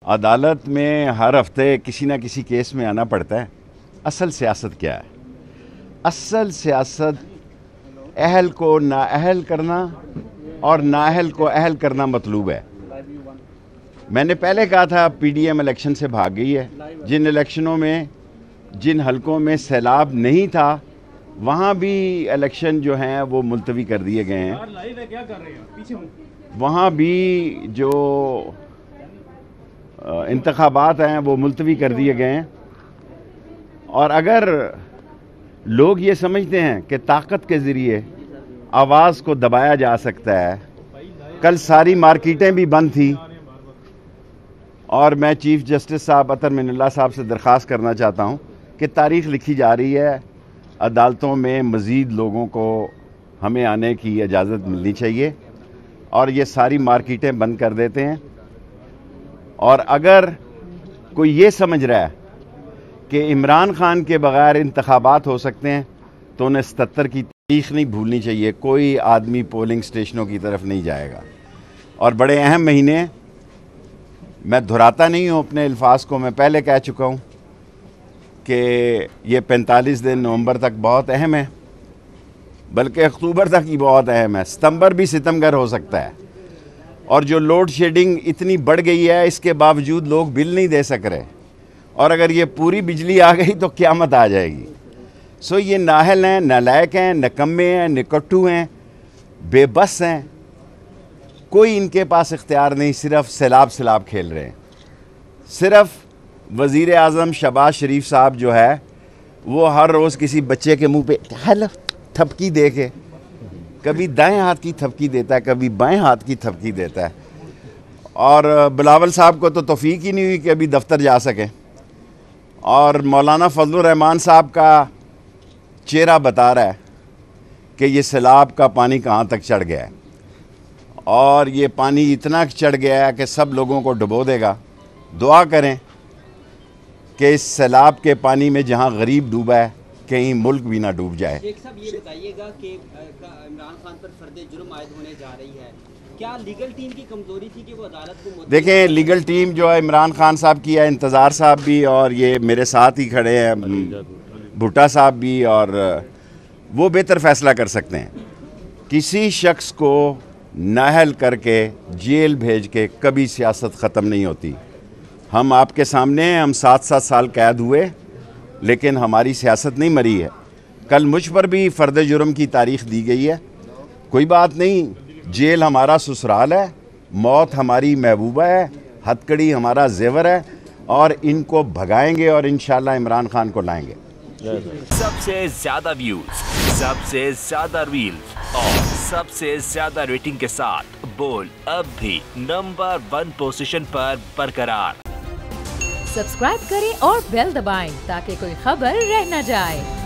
अदालत में हर हफ्ते किसी ना किसी केस में आना पड़ता है। असल सियासत क्या है? असल सियासत अहल को नाअहल करना और नाअहल को अहल करना मतलूब है। मैंने पहले कहा था पीडीएम इलेक्शन से भाग गई है। जिन इलेक्शनों में, जिन हलकों में सैलाब नहीं था, वहाँ भी इलेक्शन जो हैं वो मुलतवी कर दिए गए हैं। वहाँ भी जो इंतखाबात हैं वो मुलतवी कर दिए गए हैं। और अगर लोग ये समझते हैं कि ताकत के ज़रिए आवाज़ को दबाया जा सकता है, कल सारी मार्केटें भी बंद थी और मैं चीफ जस्टिस साहब अतर मिनल्ला साहब से दरख्वास्त करना चाहता हूँ कि तारीख़ लिखी जा रही है, अदालतों में मज़ीद लोगों को हमें आने की इजाज़त मिलनी चाहिए और ये सारी मार्केटें बंद कर देते हैं। और अगर कोई ये समझ रहा है कि इमरान खान के बग़ैर इंतखाबात हो सकते हैं तो उन्हें 77 की तारीख़ नहीं भूलनी चाहिए। कोई आदमी पोलिंग स्टेशनों की तरफ नहीं जाएगा। और बड़े अहम महीने, मैं दोहराता नहीं हूँ अपने अल्फाज को, मैं पहले कह चुका हूँ कि ये 45 दिन नवंबर तक बहुत अहम है, बल्कि अक्टूबर तक ही बहुत अहम है। सितंबर भी सितमगर हो सकता है। और जो लोड शेडिंग इतनी बढ़ गई है, इसके बावजूद लोग बिल नहीं दे सक रहे, और अगर ये पूरी बिजली आ गई तो क़यामत आ जाएगी। सो ये नाअहल हैं, नालायक हैं, निकम्मे हैं, निकट्टू हैं, बेबस हैं। कोई इनके पास इख्तियार नहीं, सिर्फ सैलाब खेल रहे हैं। सिर्फ वज़ीर आज़म शहबाज शरीफ साहब जो है वो हर रोज़ किसी बच्चे के मुंह पे हेलो थपकी दे के, कभी दाएं हाथ की थपकी देता है, कभी बाएं हाथ की थपकी देता है। और बिलावल साहब को तो तौफीक ही नहीं हुई कि अभी दफ्तर जा सकें। और मौलाना फजलुर रहमान साहब का चेहरा बता रहा है कि ये सैलाब का पानी कहाँ तक चढ़ गया है, और ये पानी इतना चढ़ गया है कि सब लोगों को डुबो देगा। दुआ करें कि इस सैलाब के पानी में जहाँ गरीब डूबा है, कहीं मुल्क भी ना डूब जाए। शेख साहब, ये बताइएगा कि इमरान खान पर फर्द जुर्म आयद होने जा रही है, क्या लीगल टीम की कमजोरी थी कि वो अदालत को? देखें, लीगल टीम जो है इमरान खान साहब की है, इंतज़ार साहब भी, और ये मेरे साथ ही खड़े हैं भुट्टा साहब भी, और वो बेहतर फ़ैसला कर सकते हैं। किसी शख्स को नाअहल करके जेल भेज के कभी सियासत ख़त्म नहीं होती। हम आपके सामने हैं, हम 7-7 साल कैद हुए, लेकिन हमारी सियासत नहीं मरी है। कल मुझ पर भी फ़र्द जुर्म की तारीख़ दी गई है, कोई बात नहीं। जेल हमारा ससुराल है, मौत हमारी महबूबा है, हथकड़ी हमारा जेवर है, और इनको भगाएंगे और इंशाल्लाह इमरान खान को लाएंगे। सबसे ज़्यादा व्यूज, सबसे ज़्यादा रील्स और सबसे ज़्यादा रेटिंग के साथ बोल अब भी नंबर 1 पोजीशन पर बरकरार। सब्सक्राइब करें और बेल दबाएं ताकि कोई खबर रह न जाए।